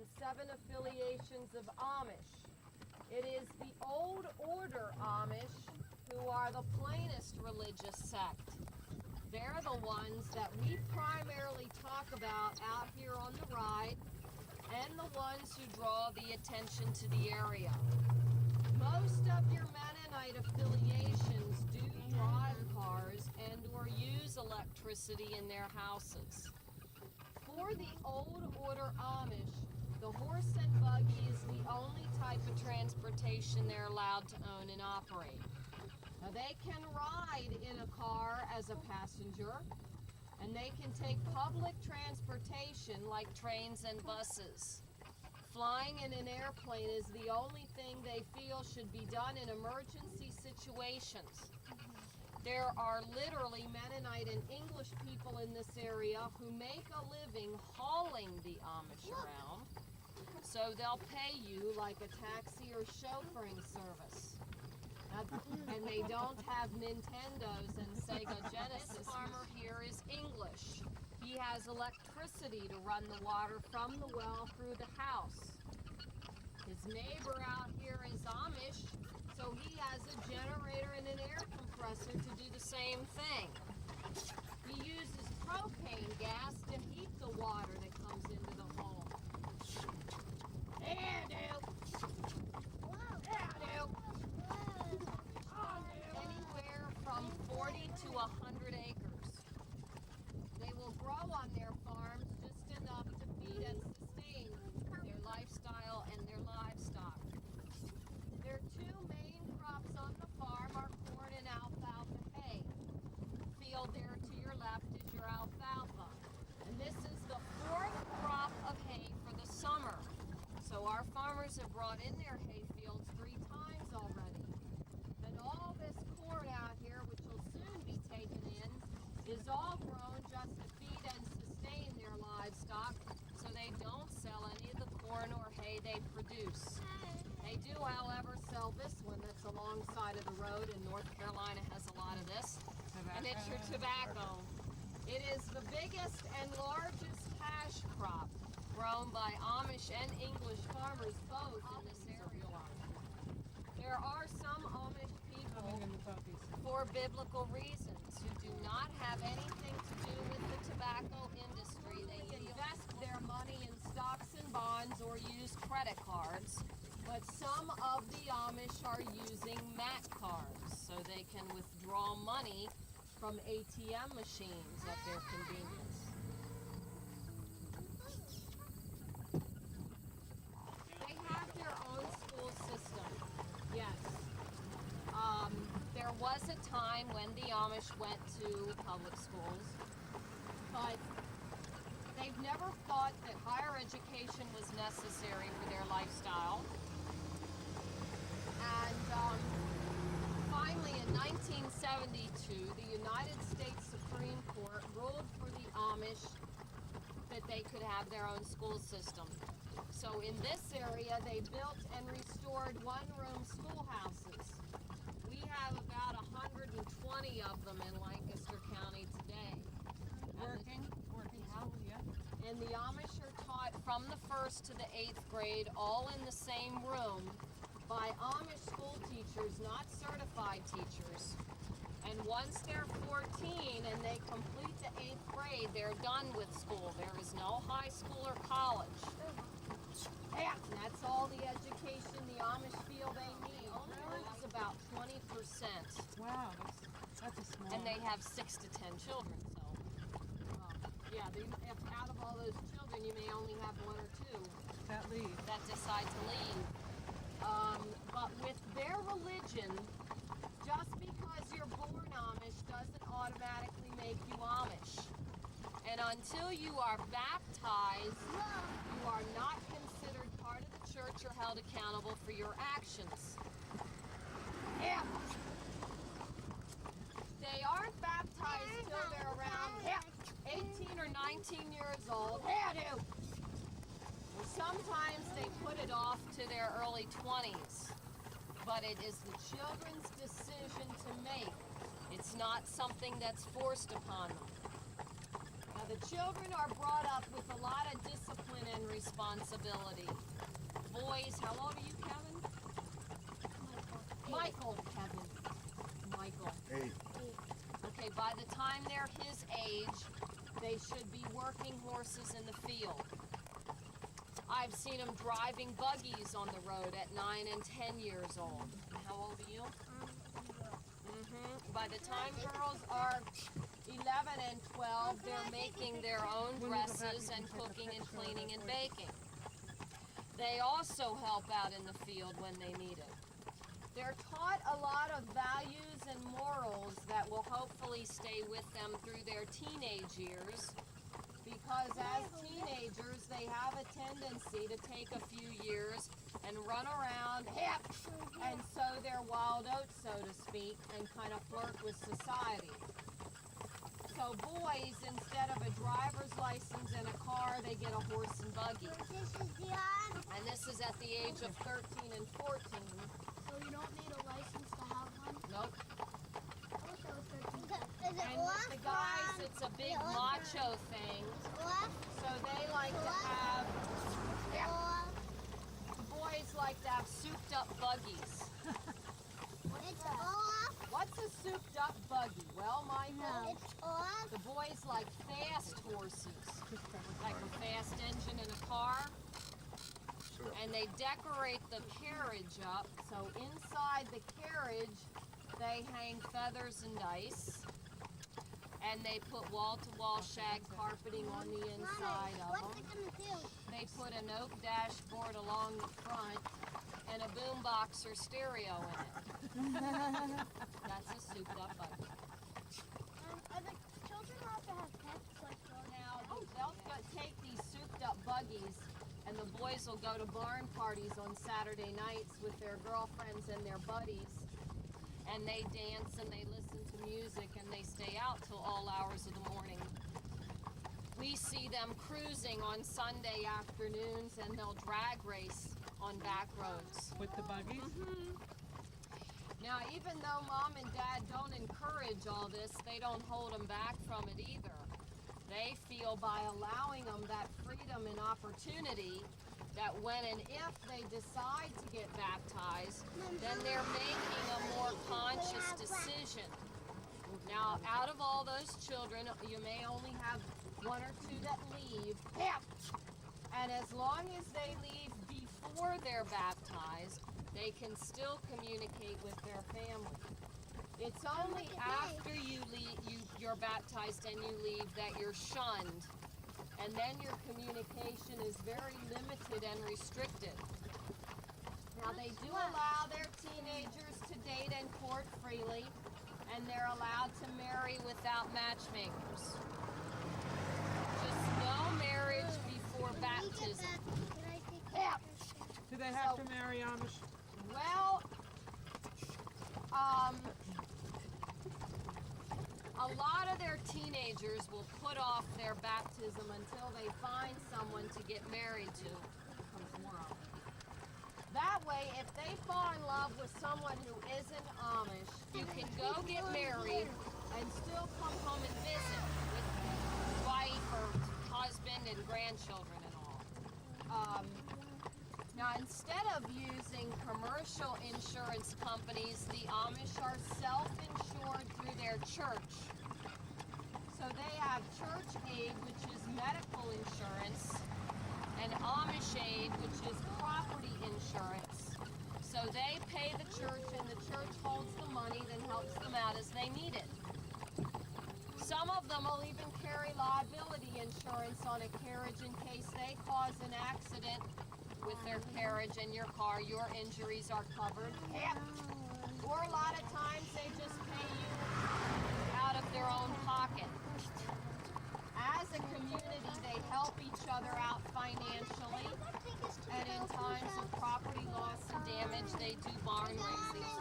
and 7 affiliations of Amish. It is the Old Order Amish who are the plainest religious sect. They're the ones that we primarily talk about out here on the ride, and the ones who draw the attention to the area. Most of your Mennonite affiliations do drive cars and or use electricity in their houses. For the Old Order Amish, the horse and buggy is the only type of transportation they're allowed to own and operate. Now, they can ride in a car as a passenger, and they can take public transportation like trains and buses. Flying in an airplane is the only thing they feel should be done in emergency situations. There are literally Mennonite and English people in this area who make a living hauling the Amish around, so they'll pay you like a taxi or chauffeuring service. And they don't have Nintendos and Sega Genesis. This farmer here is English. He has electricity to run the water from the well through the house. His neighbor out here is Amish, so he has a generator and an air compressor to do the same thing. He uses propane gas to heat the water that comes into the home. Anywhere from 40 to 100 acres. They will grow on their farms just enough to feed and sustain their lifestyle and their livestock. Their 2 main crops on the farm are corn and alfalfa hay. The field there to your left is your alfalfa. And this is the 4th crop of hay for the summer. So our farmers have brought in their hay fields 3 times already. And all this corn out here, which will soon be taken in, is all grown just to feed and sustain their livestock, so they don't sell any of the corn or hay they produce. They do, however, sell this one that's alongside of the road, and North Carolina has a lot of this, and it's your tobacco. It is the biggest and largest cash crop grown by Amish and English farmers both in this area. There are some Amish people, for biblical reasons, who do not have anything to do with the tobacco industry. They invest their money in stocks and bonds or use credit cards, but some of the Amish are using MAT cards, so they can withdraw money from ATM machines at their convenience. They have their own school system. Yes. There was a time when the Amish went to public schools, but they've never thought that higher education was necessary for their lifestyle. And finally, in 1972, the United States Supreme Court ruled for the Amish that they could have their own school system. So in this area, they built and restored one-room schoolhouses. We have about 120 of them in Lancaster County today. Working school, yeah. And the Amish are taught from the 1st to the 8th grade, all in the same room, by Amish school teachers, not certified teachers. And once they're 14 and they complete the 8th grade, they're done with school. There is no high school or college. And that's all the education the Amish feel they need. Only is about 20%. Wow, that's a small. And they have 6 to 10 children, so yeah, if out of all those children, you may only have 1 or 2 that leave. that decide to leave. But with their religion, just because you're born Amish doesn't automatically make you Amish. And until you are baptized, you are not considered part of the church or held accountable for your actions. Yeah. They aren't baptized till they're around 18 or 19 years old. Sometimes they put it off to their early 20s. But it is the children's decision to make. It's not something that's forced upon them. Now, The children are brought up with a lot of discipline and responsibility. Boys, how old are you, Kevin? Michael, Kevin. Michael. 8. Okay, by the time they're his age, they should be working horses in the field. I've seen them driving buggies on the road at 9 and 10 years old. How old are you? By the time girls are 11 and 12, they're making their own dresses and cooking and cleaning and baking. They also help out in the field when they need it. They're taught a lot of values and morals that will hopefully stay with them through their teenage years, because as teenagers they have a tendency to take a few years and run around and sow their wild oats, so to speak, and kind of flirt with society. So boys, instead of a driver's license and a car, they get a horse and buggy. And this is at the age of 13 and 14. So you don't need a license to have one? Nope. Is it And off? the guys, it's a big macho thing. So they like to have, the boys like to have souped up buggies. It's off. What's a souped up buggy? Well, Michael, It's off. the boys like fast horses, like a fast engine in a car. Sure. And they decorate the carriage up. So inside the carriage, they hang feathers and dice. And they put wall-to-wall shag carpeting on the inside of What's them. it gonna do? They put an oak dashboard along the front and a boombox or stereo in it. That's a souped-up buggy. Are the children allowed to have pets like dogs? Now, they'll take these souped-up buggies, and the boys will go to barn parties on Saturday nights with their girlfriends and their buddies, and they dance and they listen to music and they stay out till all hours of the morning. We see them cruising on Sunday afternoons, and they'll drag race on back roads. With the buggies? Now, even though Mom and Dad don't encourage all this, they don't hold them back from it either. They feel by allowing them that freedom and opportunity that when and if they decide to get baptized, then they're making a more conscious decision. Now, out of all those children, you may only have 1 or 2 that leave. And as long as they leave before they're baptized, they can still communicate with their family. It's only after you're baptized and you leave that you're shunned. And then your communication is very limited and restricted. Now, they do allow their teenagers to date and court freely, and they're allowed to marry without matchmakers. Just no marriage before baptism. Do they have to marry Amish? Well, a lot of their teenagers will put off their baptism until they find someone to get married to. That way, if they fall in love with someone who isn't Amish, you can go get married and still come home and visit with wife or husband and grandchildren and all. Now, instead of using commercial insurance companies, the Amish are self-insured through their church. So they have church aid, which is medical insurance, and Amish aid, which is property insurance. So they pay the church, and the church holds the money, then helps them out as they need it. Some of them will even carry liability insurance on a carriage in case they cause an accident with their carriage and your car. Your injuries are covered. Or a lot of times they just pay you out of their own pocket. As a community, they help each other out financially, and in times of property loss and damage, they do barn raisings